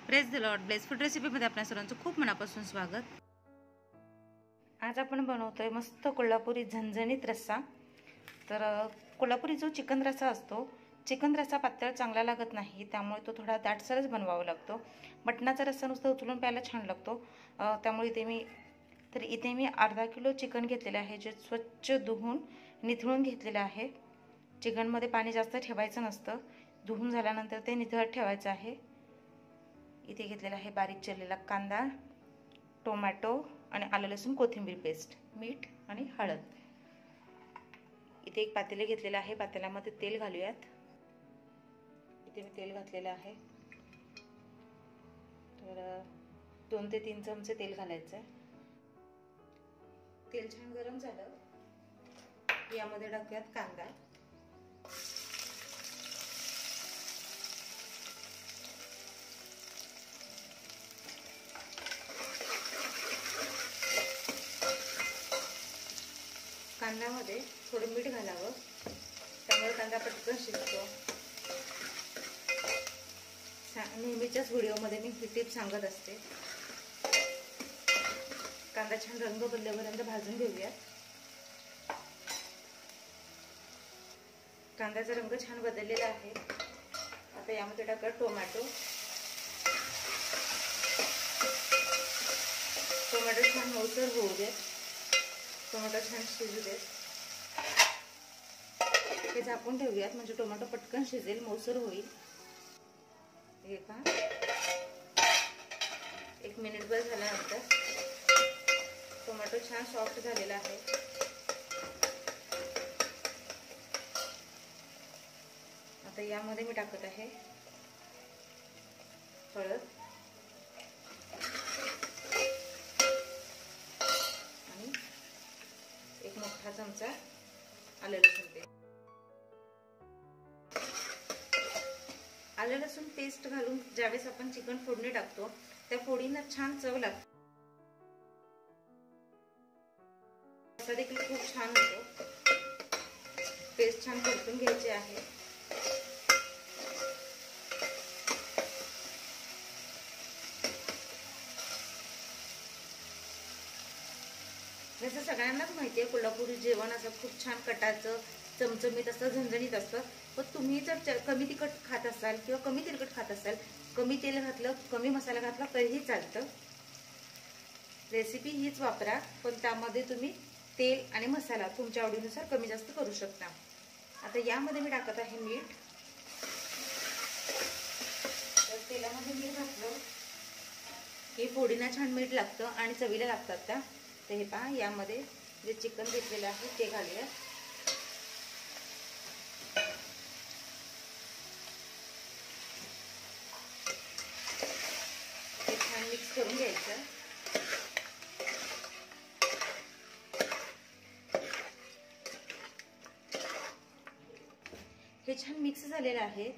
Praise the lord. Bless food रेसिपीमध्ये आपल्या सर्वांचं खूप मनापासून स्वागत. आज आपण बनवतोय मस्त कोल्हापुरी झणझणीत रस्सा. तर कोल्हापुरी जो चिकन रस्सा असतो, चिकन रस्सा पातळ चांगला लागत नाही, त्यामुळे तो थोडा दाटसरच बनवावा लागतो. मटणाचा रस्सा नुसतं उचलून प्यायला छान लागतो. त्यामुळे इथे मी अर्धा किलो चिकन घेतलेलं आहे, जे स्वच्छ धुवून निथळून घेतलेलं आहे. चिकनमध्ये पाणी जास्त ठेवायचं नसतं, धुवून झाल्यानंतर ते निथळत ठेवायचं आहे. इथे घेतलेला आहे बारीक चिरलेला कांदा, टोमॅटो आणि आलं लसूण कोथिंबीर पेस्ट, मीठ आणि हळद. इथे एक पातेले घेतलेलं आहे, पातेल्यामध्ये तेल घालूयात. इथे मी तेल घातलेलं आहे. तर 2 ते 3 चमचे तेल घालायचं आहे. तेल छान गरम झालं, यामध्ये टाकूयात कांदा. कांद्यामध्ये थोडं मीठ घालावं, त्यामुळे कांदा पटकन शिजतो. नेहमीच्याच व्हिडिओमध्ये मी ही टिप सांगत असते. कांदा छान रंग बदलेपर्यंत भाजून घेऊया. कांद्याचा रंग छान बदललेला आहे. आता यामध्ये टाका टोमॅटो. टोमॅटो छान मऊसर होऊ देत. टोमॅटो छान शिजू देत. हे झाकून ठेवूयात, म्हणजे टोमॅटो पटकन शिजेल, मऊसर होईल. हे का 1 मिनिटभर झाल्यानंतर टोमॅटो छान सॉफ्ट झालेला आहे. आता यामध्ये मी टाकत आहे हळद आणि 1 मोठा चमचा आलं लसूण पेस्ट. आलं लसूण पेस्ट घालून ज्यावेळेस आपण चिकन फोडणी टाकतो, त्या फोडींना छान चव लागते. असा देखील खूप छान होतो. पेस्ट छान परतून घ्यायची आहे. जसं सगळ्यांनाच माहिती आहे, कोल्हापुरी जेवण असं खूप छान कटाचं, चमचमीत असतं, झणझणीत असतं. पण तुम्ही जर कमी तिखट खात असाल किंवा कमी तेलकट खात असाल, कमी तेल घातलं, कमी मसाला घातला तरीही चालतं. रेसिपी हीच वापरा, पण त्यामध्ये तुम्ही तेल आणि मसाला तुमच्या आवडीनुसार कमी जास्त करू शकता. आता यामध्ये मी टाकत आहे मीठ. तर तेलामध्ये मीठ घातलं की फोडींना छान मीठ लागतं आणि चवीला लागतात त्या. तर हे पहा, यामध्ये जे चिकन घेतलेलं आहे ते घालूया. हे छान मिक्स करून घ्यायचं. हे छान मिक्स झालेलं आहे.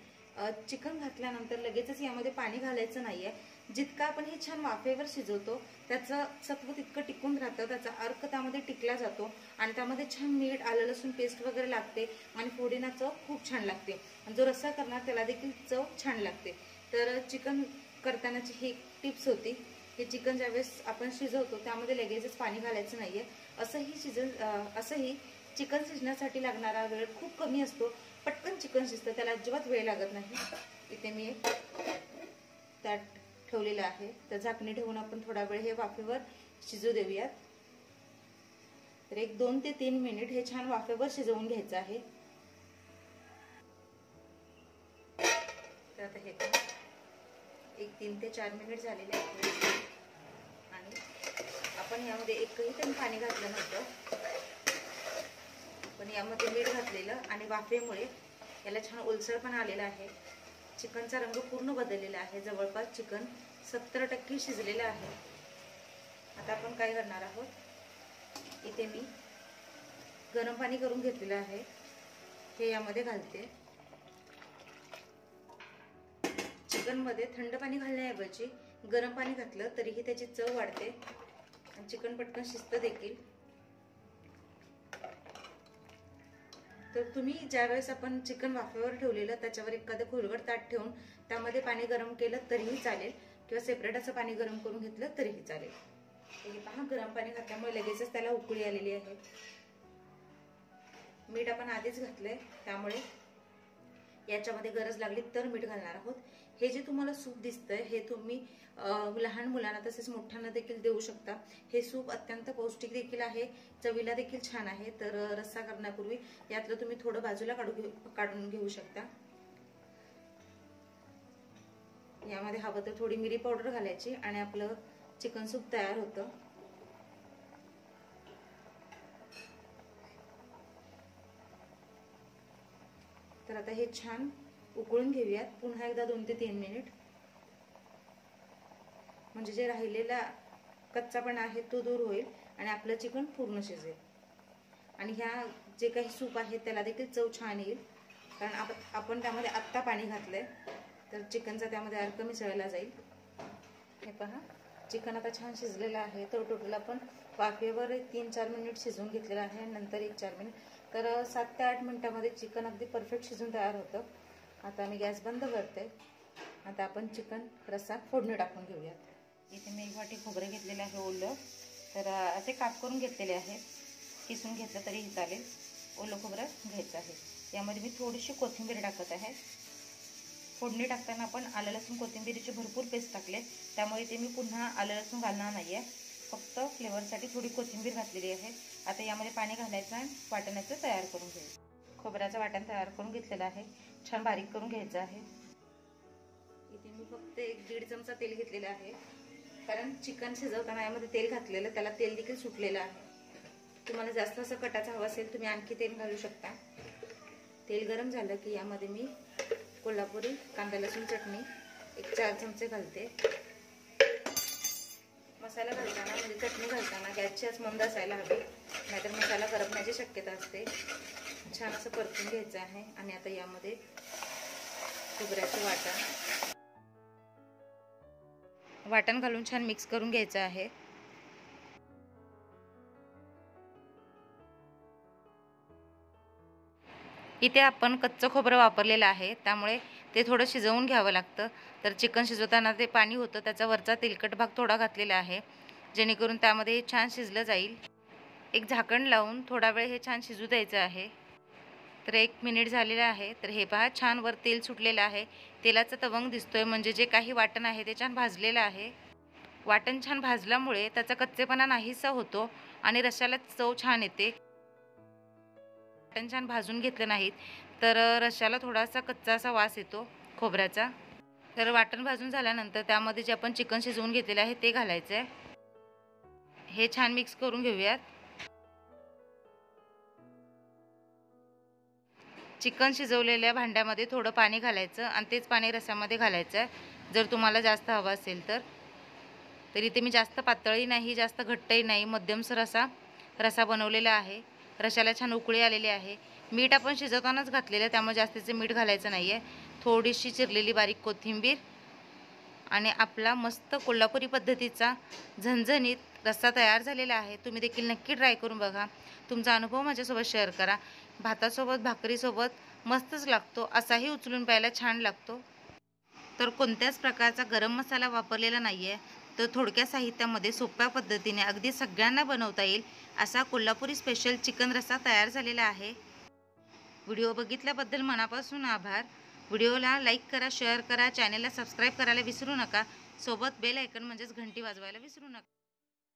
चिकन घातल्यानंतर लगेचच यामध्ये पाणी घालायचं नाहीये. जितकं आपण हे छान वाफेवर शिजवतो, त्याचं सत्व तितकं टिकून राहतं, त्याचा अर्क त्यामध्ये टिकला जातो आणि त्यामध्ये छान मीठ, आलं लसूण पेस्ट वगैरे लागते आणि फोडींना चव खूप छान लागते. जो रस्सा करणार त्याला देखील चव छान लागते. तर चिकन करतानाची ही टिप्स होती. हे चिकन ज्यावेळेस आपण शिजवतो त्यामध्ये लगेचच पाणी घालायचं नाहीये. असंही चिकन शिजण्यासाठी लागणारा वेळ खूप कमी असतो. पटकन चिकन शिजतं, त्याला अजिबात वेळ लागत नाही. इथे मी त्यात ठेवलेलं आहे. तर झाकणी ठेवून आपण थोडा वेळ हे वाफेवर शिजू देऊयात. तर 2 ते 3 मिनिट हे छान वाफेवर शिजवून घ्यायचं आहे. तर आता हे 3 ते 4 मिनिट झालेले आहेत आणि आपण यामध्ये एकही तरी पाणी घातलं नव्हतं, पण यामध्ये मीठ घातलेलं आणि वाफेमुळे याला छान ओलसरपणा आलेला आहे. चिकनचा रंग पूर्ण बदललेला आहे. जवळपास चिकन 70% शिजलेलं आहे. आता आपण काय करणार आहोत, इथे मी गरम पाणी करून घेतलेलं आहे, हे यामध्ये घालते. चिकनमध्ये थंड पाणी घालण्याऐवजी गरम पाणी घातलं तरीही त्याची चव वाढते आणि चिकन पटकन शिजतं देखील. तर तुम्ही ज्यावेळेस आपण चिकन वाफेवर ठेवलेलं त्याच्यावर एखादं खोलगट ताट ठेवून त्यामध्ये पाणी गरम केलं तरीही चालेल, किंवा सेपरेट असं पाणी गरम करून घेतलं तरीही चालेल। हे पहा, गरम पाणी घातल्यामुळे लगेचच त्याला उकळी आलेली आहे। मीठ आपण आधीच घातलंय, त्यामुळे याच्यामध्ये गरज लागली तर मीठ घालणार आहोत। हे जे तुम्हाला सूप दिसतंय हे तुम्ही लहान मुलांना तसेच मोठ्यांना देखील देऊ शकता। हे सूप अत्यंत पौष्टिक देखील आहे, चवीला देखील छान आहे। तर रस्सा करण्यापूर्वी यातलं तुम्ही थोडं बाजूला काढून घेऊ शकता। यामध्ये हवं तर थोडी मिरी पावडर घालायची आणि आपलं चिकन सूप तयार होतं। तर आता हे छान उकळून घेऊयात पुन्हा एकदा 2 ते 3 मिनिट, म्हणजे जे राहिलेला कच्चापणा आहे तो दूर होईल आणि आपलं चिकन पूर्ण शिजेल। आणि ह्या जे काही सूप आहे त्याला देखील चव छान येईल, कारण आपण त्यामध्ये आत्ता पाणी घातलंय, तर चिकनचा त्यामध्ये अर्क मिसळला जाईल। हे पहा, चिकन आता छान शिजलेलं आहे। तर टोटल आपण वाफेवर 3-4 मिनिट शिजवून घेतलेलं आहे, नंतर 1-4 मिनिट, तर 7 ते 8 मिनिटांमध्ये चिकन अगदी परफेक्ट शिजून तयार होतं। आता मी गॅस बंद करते। आता आपण चिकन रस्सा फोडणी टाकून घेऊयात। इथे मी 1 वाटी खोबरं घेतलेलं आहे ओलं, तर असे काप करून घेतलेले आहेत, किसून घेतलं तरीही चालेल। ओलं खोबरं घ्यायचं आहे। यामध्ये मी थोडीशी कोथिंबीर टाकत आहे। फोडणी टाकताना आपण आलं लसूण कोथिंबीरीची भरपूर पेस्ट टाकले, त्यामुळे इथे मी पुन्हा आलं लसूण घालणार नाहीये, फक्त फ्लेवरसाठी थोडी कोथिंबीर घातलेली आहे। आता यामध्ये पाणी घालायचं आणि वाटणाचं तयार करून घ्यायचं। खोबऱ्याचं वाटण तयार करून घेतलेलं आहे, छान बारीक करून घ्यायचं आहे। इथे मी फक्त 1-1.5 चमचा तेल घेतलेलं आहे, कारण चिकन शिजवताना यामध्ये तेल घातलेलं, त्याला तेल देखील सुटलेलं आहे। तुम्हाला जास्त असं कटाचं हवं असेल तुम्ही आणखी तेल घालू शकता। तेल गरम झालं की यामध्ये मी कोल्हापुरी कांदा लसूण चटणी 1-4 चमचे घालते। मसाला घालताना म्हणजे चटणी घालताना गॅसची आच मंद असायला हवी, नाहीतर मसाला करपण्याची शक्यता असते। छान असं परतून घ्यायचं आहे। आणि आता यामध्ये खोबऱ्याचं वाटण घालून छान मिक्स करून घ्यायचं आहे। इथे आपण कच्चं खोबरं वापरलेलं आहे, त्यामुळे ते थोडं शिजवून घ्यावं लागतं। तर चिकन शिजवताना ते पाणी होतं, त्याचा वरचा तेलकट भाग थोडा घातलेला आहे, जेणेकरून त्यामध्ये छान शिजलं जाईल। एक झाकण लावून थोडा वेळ हे छान शिजू द्यायचं आहे। तर 1 मिनिट झालेलं आहे। तर हे पहा, छान वर तेल सुटलेलं आहे, तेलाचा तवंग दिसतोय, म्हणजे जे काही वाटण आहे ते छान भाजलेलं आहे। वाटण छान भाजल्यामुळे त्याचा कच्चेपणा नाहीसा होतो आणि रश्श्याला चव छान येते। वाटण छान भाजून घेतलं नाहीत तर रश्श्याला थोडासा कच्चा असा वास येतो खोबऱ्याचा। तर वाटण भाजून झाल्यानंतर त्यामध्ये जे आपण चिकन शिजवून घेतलेलं आहे ते घालायचं आहे। हे छान मिक्स करून घेऊयात। चिकन शिजवलेल्या भांड्यामध्ये थोडं पाणी घालायचं आणि तेच पाणी रस्स्यामध्ये घालायचं आहे, जर तुम्हाला जास्त हवं असेल तर। इथे मी जास्त पातळही नाही जास्त घट्टही नाही, मध्यमसर असा रस्सा बनवलेला आहे। रश्श्याला छान उकळी आलेली आहे। मीठ आपण शिजवतानाच घातलेलं, त्यामुळे जास्तीचे मीठ घालायचं नाही आहे। थोडीशी चिरलेली बारीक कोथिंबीर आणि आपला मस्त कोल्हापुरी पद्धतीचा झणझणीत रस्सा तयार झालेला आहे। तुम्ही देखील नक्की ट्राय करून बघा, तुमचा अनुभव माझ्यासोबत शेअर करा। भातासोबत भाकरीसोबत मस्तच लागतो, असाही उचलून प्यायला छान लागतो। तर कोणत्याच प्रकारचा गरम मसाला वापरलेला नाही आहे, तर थोडक्या साहित्यामध्ये सोप्या पद्धतीने अगदी सगळ्यांना बनवता येईल असा कोल्हापुरी स्पेशल चिकन रस्सा तयार झालेला आहे। व्हिडिओ बघितल्याबद्दल मनापासून आभार। व्हिडिओला लाईक करा, शेअर करा, चॅनलला सबस्क्राईब करायला विसरू नका, सोबत बेल आयकॉन म्हणजेच घंटी वाजवायला विसरू नका।